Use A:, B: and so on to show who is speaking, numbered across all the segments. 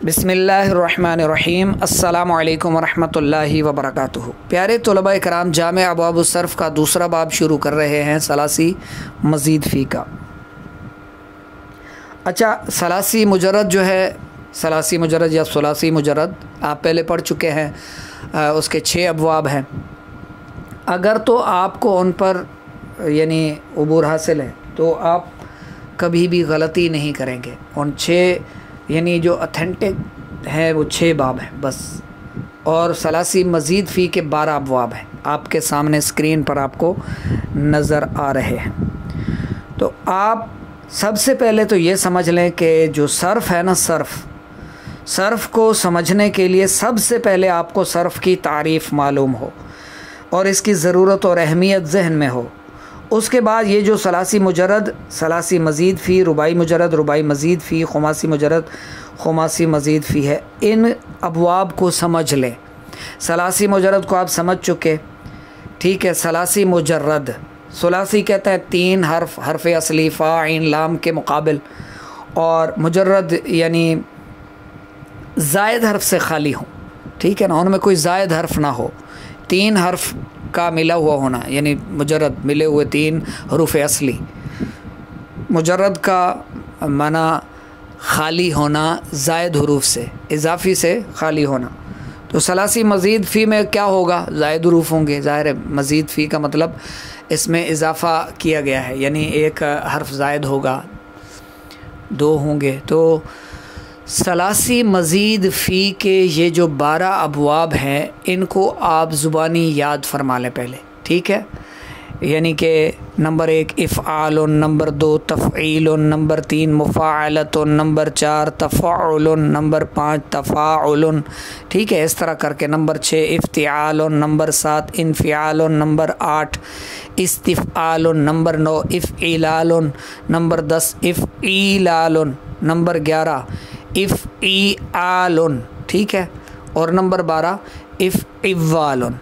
A: बिस्मिल्लाहिर्रहमानिर्रहीम अस्सलामु अलैकुम वरहमतुल्लाहि वबरकातुहू। प्यारे तलबा इकराम, जामे अबवाबुस सर्फ़ का दूसरा बाब शुरू कर रहे हैं, सलासी मज़ीद फ़ी का। अच्छा, सलासी मुजर्रद जो है, सलासी मुजर्रद या सुलासी मुजर्रद आप पहले पढ़ चुके हैं। उसके 6 अबवाब हैं। अगर तो आपको उन पर यानी उबूर हासिल है तो आप कभी भी गलती नहीं करेंगे। उन 6 यानी जो ऑथेंटिक है वो 6 बाब हैं बस। और सलासी मज़ीद फ़ी के 12 अबवाब हैं, आपके सामने स्क्रीन पर आपको नज़र आ रहे हैं। तो आप सबसे पहले तो ये समझ लें कि जो सर्फ़ है ना, सर्फ़ को समझने के लिए सबसे पहले आपको सर्फ़ की तारीफ़ मालूम हो और इसकी ज़रूरत और अहमियत जहन में हो। उसके बाद ये जो सलासी मुजर्रद, सलासी मज़ीद फ़ी, रुबाई मुजर्रद, रुबाई मज़ीद फ़ी, खुमासी मुजर्रद, खुमासी मज़ीद फ़ी है, इन अबवाब को समझ लें। सलासी मुजर्रद को आप समझ चुके, ठीक है। सलासी मुजर्रद, सुलासी कहते हैं 3 हर्फ़ असली फ़ा आइन लाम के मुकाबिल, और मुजर्रद यानी ज़ायद हर्फ से खाली हो, ठीक है ना, उनमें कोई ज़ायद हर्फ ना हो, 3 हर्फ का मिला हुआ होना, यानी मुजर्रद मिले हुए 3 हरूफ असली। मुजर्रद का माना खाली होना ज़ायद हरूफ से, इजाफ़ी से खाली होना। तो सलासी मज़ीद फ़ी में क्या होगा, ज़ायद हरूफ होंगे। ज़ाहिर है मज़ीद फ़ी का मतलब इसमें इजाफ़ा किया गया है, यानी 1 हर्फ ज़ायद होगा, 2 होंगे। तो सलासी मज़ीद फ़ी के ये जो 12 अबवाब हैं, इनको आप ज़ुबानी याद फरमा लें पहले, ठीक है। यानी कि नंबर 1 इफ़आलुन, नंबर 2 तफ़ईलुन, नंबर 3 मुफ़ाअलतुन, नंबर 4 तफ़अलुन, नंबर 5 तफ़ाउलुन, ठीक है। इस तरह करके नंबर 6 इफ़्तिआलुन, नंबर 7 इन्फ़िआलुन, नंबर 8 इस्तिफ़आलुन, नंबर 9 इफ़इलालुन, नंबर 10 इफ़ईलालुन, नंबर 11 इफ़ईआलुन, ठीक है, और नंबर 12 इफ़इवालुन।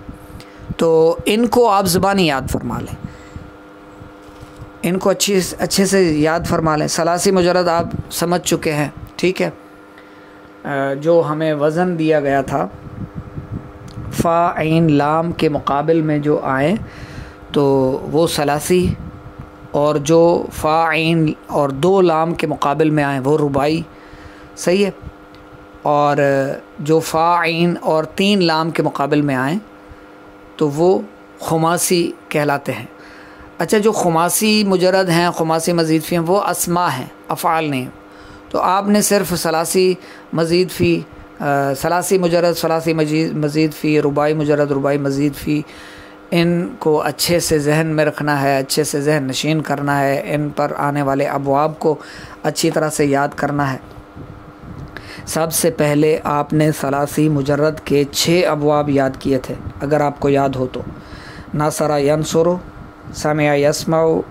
A: तो इनको आप ज़ुबानी याद फरमा लें, इनको अच्छे से याद फरमा लें। सलासी मुजर्रद आप समझ चुके हैं, ठीक है। जो हमें वज़न दिया गया था फ़ा आइन लाम के मुकाबिल में जो आए तो वो सलासी, और जो फ़ा आइन और 2 लाम के मुकाबिल में आए वो रुबाई, सही है। और जो फ़ा आइन और 3 लाम के मुकाबिल में आए तो वो खुमासी कहलाते हैं। अच्छा, जो खुमासी मुजर्रद हैं, खुमासी मज़ीद फ़ी हैं, वो अस्मा हैं, अफ़आल नहीं। तो आपने सिर्फ सलासी मज़ीद फ़ी, सलासी मुजर्रद, सलासी मज़ीद फ़ी, रुबाई मुजर्रद, रुबाई मज़ीद फ़ी, इनको अच्छे से जहन में रखना है, अच्छे से जहन नशीन करना है, इन पर आने वाले अबवाब को अच्छी तरह से याद करना है। सबसे पहले आपने सलासी मुजर्रद के 6 अबवाब याद किए थे, अगर आपको याद हो तो। नासरा यंसुरु, समिया यस्माउ,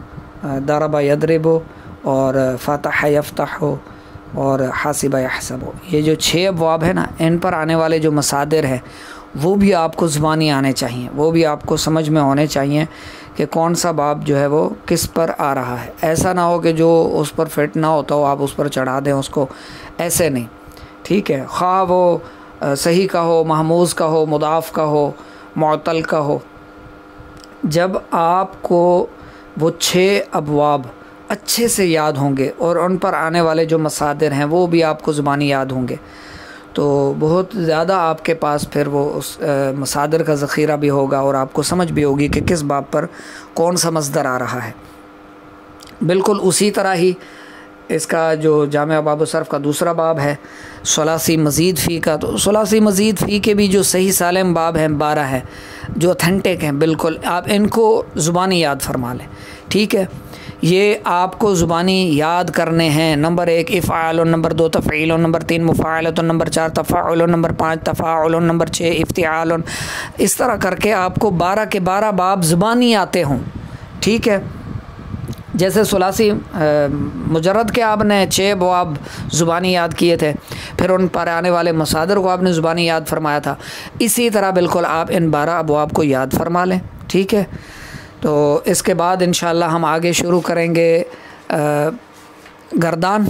A: दरबा यदरिबु, और फ़तह यफ़तहु, और हासिबा यहसबु। ये जो 6 अबवाब है ना, इन पर आने वाले जो मसादिर हैं वो भी आपको ज़ुबानी आने चाहिए, वो भी आपको समझ में होने चाहिए कि कौन सा बाब जो है वो किस पर आ रहा है। ऐसा ना हो कि जो उस पर फिट ना होता हो आप उस पर चढ़ा दें उसको, ऐसे नहीं, ठीक है। ख़्वाह वो सही का हो, महमूज़ का हो, मुदाफ़ का हो, मुअत्तल का हो। जब आपको वो 6 अबवाब अच्छे से याद होंगे और उन पर आने वाले जो मसादिर हैं वो भी आपको ज़ुबानी याद होंगे, तो बहुत ज़्यादा आपके पास फिर वो उस मसादिर का ज़ख़ीरा भी होगा और आपको समझ भी होगी कि किस बाब पर कौन सा मसदर आ रहा है। बिल्कुल उसी तरह ही इसका जो जामे अबवाबुस सर्फ़ का दूसरा बाब है सलासी मज़ीद फ़ी का, तो सलासी मज़ीद फ़ी के भी जो सही सालिम बाब हैं 12 हैं, जो ऑथेंटिक हैं बिल्कुल, आप इनको ज़ुबानी याद फरमा लें, ठीक है। ये आपको ज़ुबानी याद करने हैं। नंबर 1 इफ़आलुन, नंबर 2 तफ़ईलुन, नंबर 3 मुफ़ाअलतुन, नंबर 4 तफ़ाउलुन, नंबर 5 तफ़ाउलुन, नंबर 6 इफ़्तिआलुन। इस तरह करके आपको 12 के 12 बाब ज़ुबानी आते हों, ठीक है। जैसे सुलासी मुजर्रद के आपने 6 अबवाब ज़ुबानी याद किए थे, फिर उन पर आने वाले मसादिर को आपने ज़ुबानी याद फरमाया था, इसी तरह बिल्कुल आप इन 12 अबवाब को याद फरमा लें, ठीक है। तो इसके बाद इंशाअल्लाह हम आगे शुरू करेंगे गर्दान,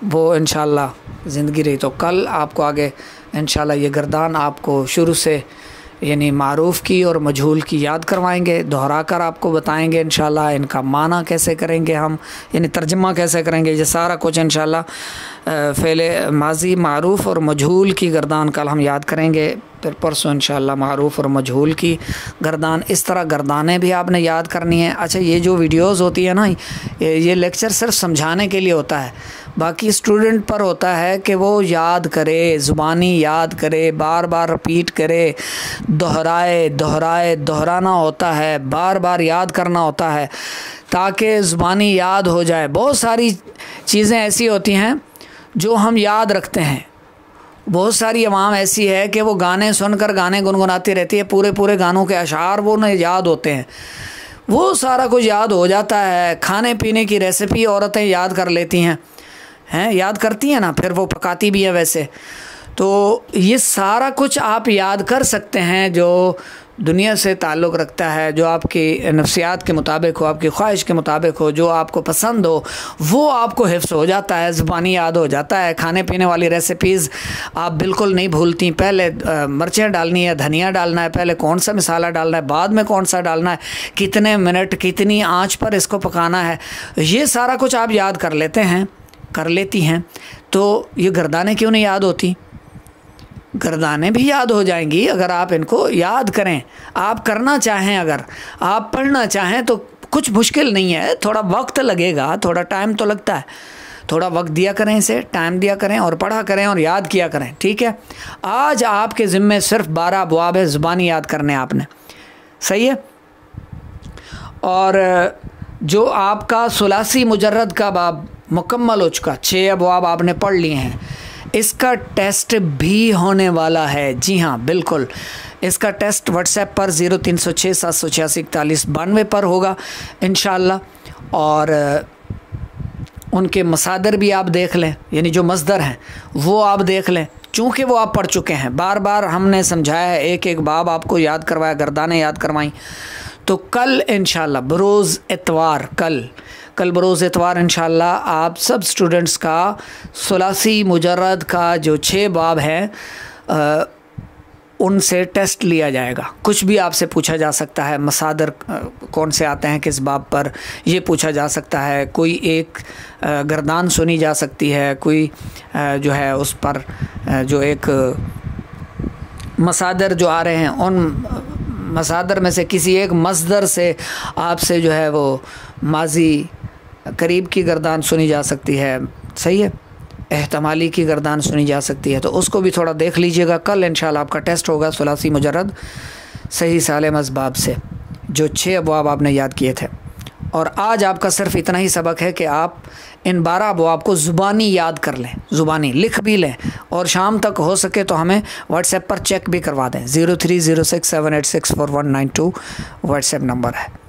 A: वो इंशाल्लाह ज़िंदगी रही तो कल आपको आगे इंशाल्लाह ये गर्दान आपको शुरू से यानी मारूफ़ की और मजहूल की याद करवाएंगे, दोहरा कर आपको बताएंगे इंशाल्लाह इनका माना कैसे करेंगे हम, यानी तर्जमा कैसे करेंगे, ये सारा कुछ इंशाल्लाह फ़ेले माजी मारूफ़ और मजहूल की गर्दान कल हम याद करेंगे। फिर परसों इंशाल्लाह मारूफ़ और मजहूल की गर्दान। इस तरह गर्दानें भी आपने याद करनी है। अच्छा, ये जो वीडियोज़ होती है ना, ये लेक्चर सिर्फ समझाने के लिए होता है, बाकी स्टूडेंट पर होता है कि वो याद करे, ज़ुबानी याद करे, बार बार रिपीट करे, दोहराना होता है, बार बार याद करना होता है ताकि ज़ुबानी याद हो जाए। बहुत सारी चीज़ें ऐसी होती हैं जो हम याद रखते हैं। बहुत सारी अवाम ऐसी है कि वो गाने सुनकर गाने गुनगुनाती रहती है, पूरे पूरे गानों के अशार वो उन्हें याद होते हैं, वो सारा कुछ याद हो जाता है। खाने पीने की रेसिपी औरतें याद कर लेती हैं, याद करती हैं ना, फिर वो पकाती भी है वैसे। तो ये सारा कुछ आप याद कर सकते हैं जो दुनिया से ताल्लुक़ रखता है, जो आपकी नफ्सियात के मुताबिक हो, आपकी ख्वाहिश के मुताबिक हो, जो आपको पसंद हो, वो आपको हिफ्ज़ हो जाता है, ज़ुबानी याद हो जाता है। खाने पीने वाली रेसिपीज़ आप बिल्कुल नहीं भूलती। पहले मिर्चें डालनी है, धनिया डालना है, पहले कौन सा मसाला डालना है, बाद में कौन सा डालना है, कितने मिनट कितनी आँच पर इसको पकाना है, ये सारा कुछ आप याद कर लेती हैं। तो ये गर्दानें क्यों नहीं याद होती? गर्दानें भी याद हो जाएंगी अगर आप इनको याद करें। आप करना चाहें, अगर आप पढ़ना चाहें तो कुछ मुश्किल नहीं है, थोड़ा वक्त लगेगा, थोड़ा टाइम तो लगता है, थोड़ा वक्त दिया करें, इसे टाइम दिया करें और पढ़ा करें और याद किया करें, ठीक है। आज आपके ज़िम्मे सिर्फ 12 अबवाब है, ज़ुबानी याद करने आपने, सही है। और जो आपका सुलासी मुजर्रद का बाब मुकम्मल हो चुका, 6 अबवाब आपने पढ़ लिए हैं, इसका टेस्ट भी होने वाला है। जी हाँ, बिल्कुल, इसका टेस्ट व्हाट्सएप पर 0306 786 4192 पर होगा इंशाल्लाह। और उनके मसादर भी आप देख लें, यानी जो मसदर हैं वो आप देख लें, चूँकि वो आप पढ़ चुके हैं, बार बार हमने समझाया है, एक एक बाब आपको याद करवाया, गर्दानें याद करवाई। तो कल इंशाल्लाह बरोज़ इतवार, कल बरोज़ इतवार इंशाल्लाह आप सब स्टूडेंट्स का सुलासी मुजर्रद का जो 6 बाब हैं उनसे टेस्ट लिया जाएगा। कुछ भी आपसे पूछा जा सकता है, मसादर कौन से आते हैं किस बाब पर, ये पूछा जा सकता है। कोई एक गर्दान सुनी जा सकती है, कोई जो है उस पर जो एक मसादर जो आ रहे हैं, उन मसादर में से किसी एक मसदर से आपसे जो है वो माजी करीब की गर्दान सुनी जा सकती है, सही है, एहतमाली की गर्दान सुनी जा सकती है। तो उसको भी थोड़ा देख लीजिएगा। कल इंशाल्लाह आपका टेस्ट होगा सुलासी मुजर्रद सही सालिम असबाब से, जो 6 अबवाब आपने याद किए थे। और आज आपका सिर्फ इतना ही सबक है कि आप इन 12 अबवाब को ज़ुबानी याद कर लें, ज़ुबानी लिख भी लें, और शाम तक हो सके तो हमें व्हाट्सएप पर चेक भी करवा दें। 030678649192 व्हाट्सएप नंबर है।